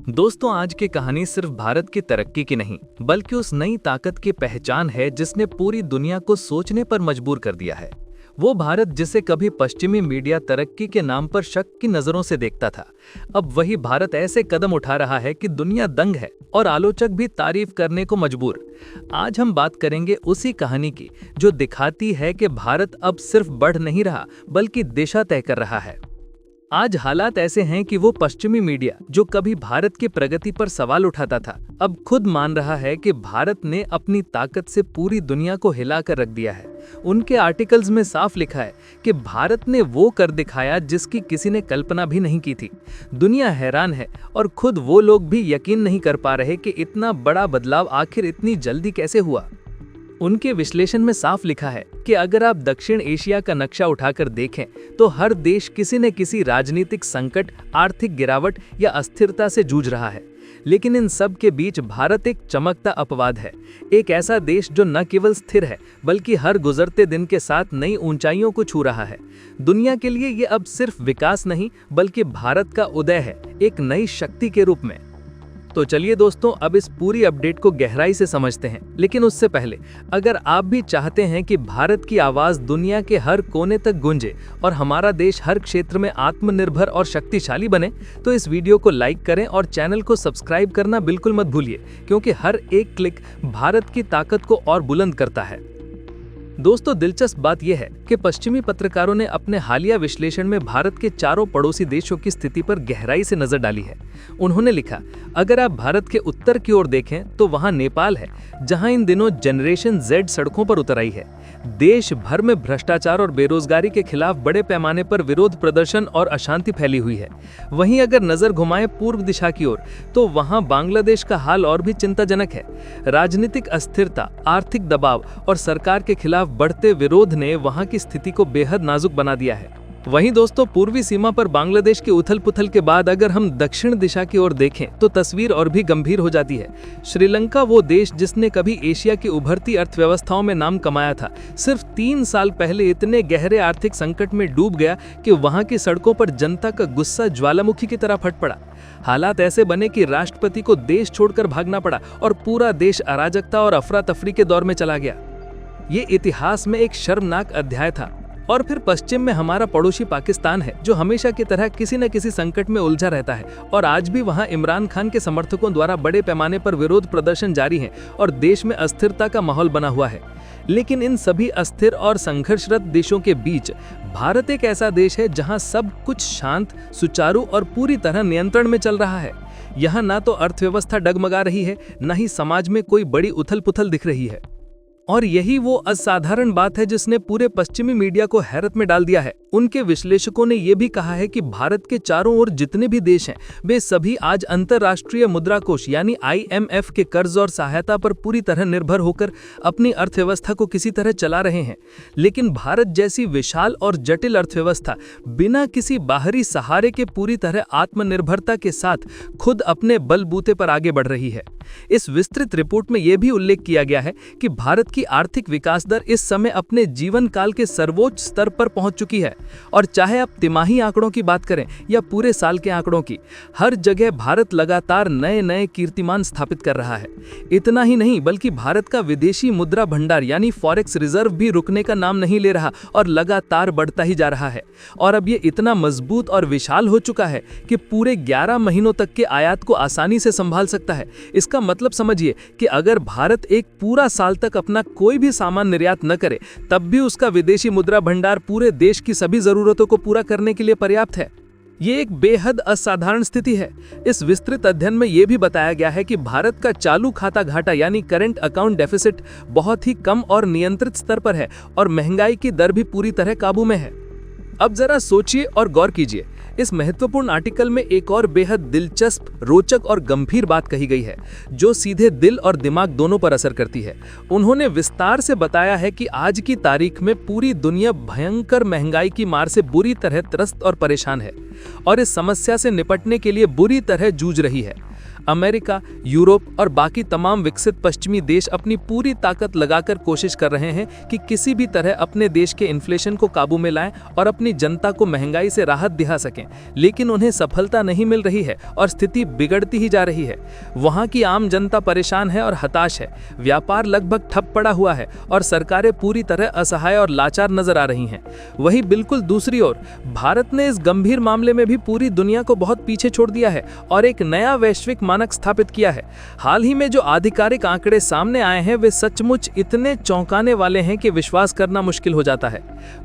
दोस्तों, आज की कहानी सिर्फ भारत की तरक्की की नहीं, बल्कि उस नई ताकत की पहचान है जिसने पूरी दुनिया को सोचने पर मजबूर कर दिया है। वो भारत जिसे कभी पश्चिमी मीडिया तरक्की के नाम पर शक की नजरों से देखता था, अब वही भारत ऐसे कदम उठा रहा है कि दुनिया दंग है और आलोचक भी तारीफ करने को मजबूर। आज हम बात करेंगे उसी कहानी की जो दिखाती है कि भारत अब सिर्फ बढ़ नहीं रहा, बल्कि दिशा तय कर रहा है। आज हालात ऐसे हैं कि वो पश्चिमी मीडिया जो कभी भारत की प्रगति पर सवाल उठाता था, अब खुद मान रहा है कि भारत ने अपनी ताकत से पूरी दुनिया को हिलाकर रख दिया है। उनके आर्टिकल्स में साफ लिखा है कि भारत ने वो कर दिखाया जिसकी किसी ने कल्पना भी नहीं की थी। दुनिया हैरान है और खुद वो लोग भी यकीन नहीं कर पा रहे कि इतना बड़ा बदलाव आखिर इतनी जल्दी कैसे हुआ। उनके विश्लेषण में साफ लिखा है कि अगर आप दक्षिण एशिया का नक्शा उठाकर देखें तो हर देश किसी न किसी राजनीतिक संकट, आर्थिक गिरावट या अस्थिरता से जूझ रहा है। लेकिन इन सब के बीच भारत एक चमकता अपवाद है, एक ऐसा देश जो न केवल स्थिर है बल्कि हर गुजरते दिन के साथ नई ऊंचाइयों को छू रहा है। दुनिया के लिए ये अब सिर्फ विकास नहीं बल्कि भारत का उदय है, एक नई शक्ति के रूप में। तो चलिए दोस्तों, अब इस पूरी अपडेट को गहराई से समझते हैं। लेकिन उससे पहले अगर आप भी चाहते हैं कि भारत की आवाज दुनिया के हर कोने तक गूंजे और हमारा देश हर क्षेत्र में आत्मनिर्भर और शक्तिशाली बने, तो इस वीडियो को लाइक करें और चैनल को सब्सक्राइब करना बिल्कुल मत भूलिए, क्योंकि हर एक क्लिक भारत की ताकत को और बुलंद करता है। दोस्तों, दिलचस्प बात यह है कि पश्चिमी पत्रकारों ने अपने हालिया विश्लेषण में भारत के चारों पड़ोसी देशों की स्थिति पर गहराई से नजर डाली है। उन्होंने लिखा, अगर आप भारत के उत्तर की ओर देखें तो वहां नेपाल है, जहां इन दिनों जनरेशन Z सड़कों पर उतर आई है। देश भर में भ्रष्टाचार और बेरोजगारी के खिलाफ बड़े पैमाने पर विरोध प्रदर्शन और अशांति फैली हुई है। वहीं अगर नजर घुमाएं पूर्व दिशा की ओर तो वहां बांग्लादेश का हाल और भी चिंताजनक है। राजनीतिक अस्थिरता, आर्थिक दबाव और सरकार के खिलाफ बढ़ते विरोध ने वहां की स्थिति को बेहद नाजुक बना दिया है। वहीं दोस्तों, पूर्वी सीमा पर बांग्लादेश की उथल पुथल के बाद अगर हम दक्षिण दिशा की ओर देखें तो तस्वीर और भी गंभीर हो जाती है। श्रीलंका, वो देश जिसने कभी एशिया की उभरती अर्थव्यवस्थाओं में नाम कमाया था, सिर्फ 3 साल पहले इतने गहरे आर्थिक संकट में डूब गया कि वहां की सड़कों पर जनता का गुस्सा ज्वालामुखी की तरह फट पड़ा। हालात ऐसे बने कि राष्ट्रपति को देश छोड़कर भागना पड़ा और पूरा देश अराजकता और अफरा तफरी के दौर में चला गया। ये इतिहास में एक शर्मनाक अध्याय था। और फिर पश्चिम में हमारा पड़ोसी पाकिस्तान है, जो हमेशा की तरह किसी न किसी संकट में उलझा रहता है और आज भी वहां इमरान खान के समर्थकों द्वारा बड़े पैमाने पर विरोध प्रदर्शन जारी हैं और देश में अस्थिरता का माहौल बना हुआ है। लेकिन इन सभी अस्थिर और संघर्षरत देशों के बीच भारत एक ऐसा देश है जहां सब कुछ शांत, सुचारू और पूरी तरह नियंत्रण में चल रहा है। यहाँ ना तो अर्थव्यवस्था डगमगा रही है, न ही समाज में कोई बड़ी उथल पुथल दिख रही है। और यही वो असाधारण बात है जिसने पूरे पश्चिमी मीडिया को हैरत में डाल दिया है। उनके विश्लेषकों ने यह भी कहा है कि भारत के चारों ओर जितने भी देश हैं, वे सभी आज अंतर्राष्ट्रीय मुद्रा कोष यानी IMF के कर्ज और सहायता पर पूरी तरह निर्भर होकर अपनी अर्थव्यवस्था को किसी तरह चला रहे हैं। लेकिन भारत जैसी विशाल और जटिल अर्थव्यवस्था बिना किसी बाहरी सहारे के पूरी तरह आत्मनिर्भरता के साथ खुद अपने बलबूते पर आगे बढ़ रही है। इस विस्तृत रिपोर्ट में यह भी उल्लेख किया गया है कि भारत की आर्थिक विकास दर इस समय अपने जीवन काल के सर्वोच्च स्तर पर पहुंच चुकी है। और चाहे आप तिमाही आंकड़ों की बात करें या पूरे साल के आंकड़ों की, हर जगह भारत लगातार नए नए कीर्तिमान स्थापित कर रहा है। इतना ही नहीं, बल्कि भारत का विदेशी मुद्रा भंडार यानी फॉरेक्स रिजर्व भी रुकने का नाम नहीं ले रहा और लगातार बढ़ता ही जा रहा है। और अब ये इतना मजबूत और विशाल हो चुका है कि पूरे 11 महीनों तक के आयात को आसानी से संभाल सकता है। इसका मतलब समझिए कि अगर भारत एक पूरा साल तक अपना कोई भी सामान निर्यात न करे, तब भी उसका विदेशी मुद्रा भंडार पूरे देश की सभी जरूरतों को पूरा करने के लिए पर्याप्त है। ये एक बेहद असाधारण स्थिति है। इस विस्तृत अध्ययन में यह भी बताया गया है कि भारत का चालू खाता घाटा यानी करंट अकाउंट डेफिसिट बहुत ही कम और नियंत्रित स्तर पर है और महंगाई की दर भी पूरी तरह काबू में है। अब जरा सोचिए और गौर कीजिए, इस महत्वपूर्ण आर्टिकल में एक और बेहद दिलचस्प, रोचक और गंभीर बात कही गई है जो सीधे दिल और दिमाग दोनों पर असर करती है। उन्होंने विस्तार से बताया है कि आज की तारीख में पूरी दुनिया भयंकर महंगाई की मार से बुरी तरह त्रस्त और परेशान है और इस समस्या से निपटने के लिए बुरी तरह जूझ रही है। अमेरिका, यूरोप और बाकी तमाम विकसित पश्चिमी देश अपनी पूरी ताकत लगाकर कोशिश कर रहे हैं कि किसी भी तरह अपने देश के इन्फ्लेशन को काबू में लाएं और अपनी जनता को महंगाई से राहत दिला सकें, लेकिन उन्हें सफलता नहीं मिल रही है और स्थिति बिगड़ती ही जा रही है। वहां की आम जनता परेशान है और हताश है, व्यापार लगभग ठप पड़ा हुआ है और सरकारें पूरी तरह असहाय और लाचार नजर आ रही हैं। वहीं बिल्कुल दूसरी ओर भारत ने इस गंभीर मामले में भी पूरी दुनिया को बहुत पीछे छोड़ दिया है और एक नया वैश्विक मानक स्थापित किया है। हाल ही में जो आधिकारिक आंकड़े सामने आए हैं वे सचमुच इतने चौंकाने वाले हैं कि विश्वास करना मुश्किल हो जाता है।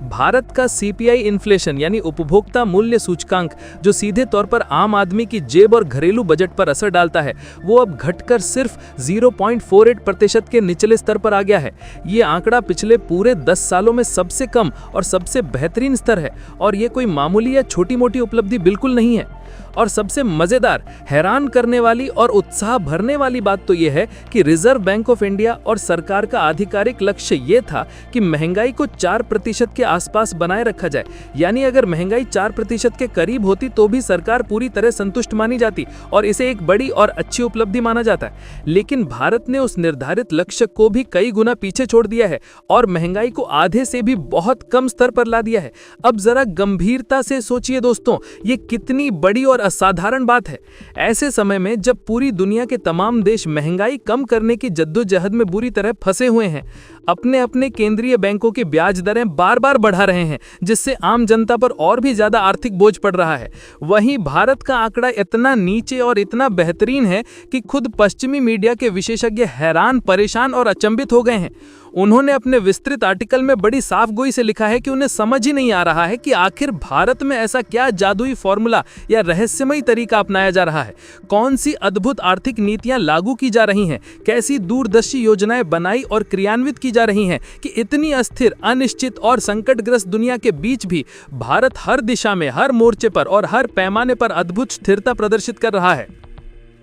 भारत का CPI इन्फ्लेशन यानी उपभोक्ता मूल्य सूचकांक, जो सीधे तौर पर आम आदमी की जेब और घरेलू बजट पर असर डालता है, वो अब घटकर सिर्फ 0.48% के निचले स्तर पर आ गया है। ये आंकड़ा पिछले पूरे 10 सालों में सबसे कम और सबसे बेहतरीन स्तर है और ये कोई मामूली या छोटी मोटी उपलब्धि बिल्कुल नहीं है। और सबसे मजेदार, हैरान करने वाली और उत्साह भरने वाली बात तो यह है कि रिजर्व बैंक ऑफ इंडिया और सरकार का आधिकारिक लक्ष्य ये था कि महंगाई को 4% के आसपास बनाए रखा जाए। यानी अगर महंगाई 4% के करीब होती तो भी सरकार पूरी तरह संतुष्ट मानी जाती और इसे एक बड़ी और अच्छी उपलब्धि माना जाता है। लेकिन भारत ने उस निर्धारित लक्ष्य को भी कई गुना पीछे छोड़ दिया है और महंगाई को आधे से भी बहुत कम स्तर पर ला दिया है। अब जरा गंभीरता से सोचिए दोस्तों, ये कितनी बड़ी और असाधारण बात है। ऐसे समय में जब पूरी दुनिया के तमाम देश महंगाई कम करने की जद्दोजहद में बुरी तरह फंसे हुए हैं, अपने अपने केंद्रीय बैंकों की ब्याज दरें बार बार बढ़ा रहे हैं, जिससे आम जनता पर और भी ज्यादा आर्थिक बोझ पड़ रहा है, वहीं भारत का आंकड़ा इतना नीचे और इतना बेहतरीन है कि खुद पश्चिमी मीडिया के विशेषज्ञ हैरान, परेशान और अचंभित हो गए हैं। उन्होंने अपने विस्तृत आर्टिकल में बड़ी साफगोई से लिखा है कि उन्हें समझ ही नहीं आ रहा है कि आखिर भारत में ऐसा क्या जादुई फॉर्मूला या रहस्यमयी तरीका अपनाया जा रहा है, कौन सी अद्भुत आर्थिक नीतियां लागू की जा रही हैं, कैसी दूरदर्शी योजनाएं बनाई और क्रियान्वित की जा रही हैं कि इतनी अस्थिर, अनिश्चित और संकटग्रस्त दुनिया के बीच भी भारत हर दिशा में, हर मोर्चे पर और हर पैमाने पर अद्भुत स्थिरता प्रदर्शित कर रहा है।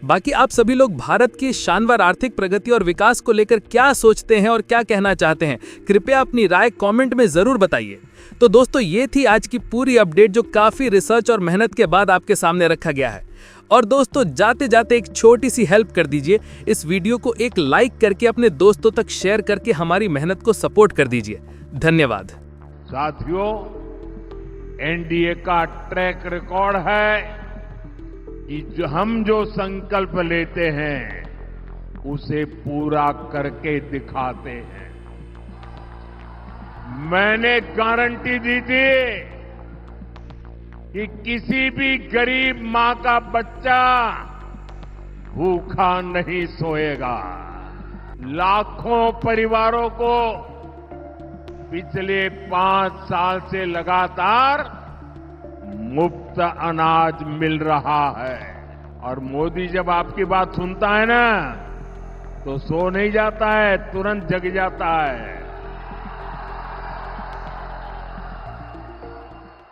बाकी आप सभी लोग भारत की शानदार आर्थिक प्रगति और विकास को लेकर क्या सोचते हैं और क्या कहना चाहते हैं, कृपया अपनी राय कमेंट में जरूर बताइए। तो दोस्तों, ये थी आज की पूरी अपडेट जो काफी रिसर्च और मेहनत के बाद आपके सामने रखा गया है। और दोस्तों, जाते जाते एक छोटी सी हेल्प कर दीजिए, इस वीडियो को एक लाइक करके अपने दोस्तों तक शेयर करके हमारी मेहनत को सपोर्ट कर दीजिए। धन्यवाद। साथियों, एनडीए का ट्रैक रिकॉर्ड है कि हम जो संकल्प लेते हैं उसे पूरा करके दिखाते हैं। मैंने गारंटी दी थी कि किसी भी गरीब मां का बच्चा भूखा नहीं सोएगा। लाखों परिवारों को पिछले 5 साल से लगातार मुफ्त अनाज मिल रहा है। और मोदी जब आपकी बात सुनता है ना, तो सो नहीं जाता है, तुरंत जग जाता है।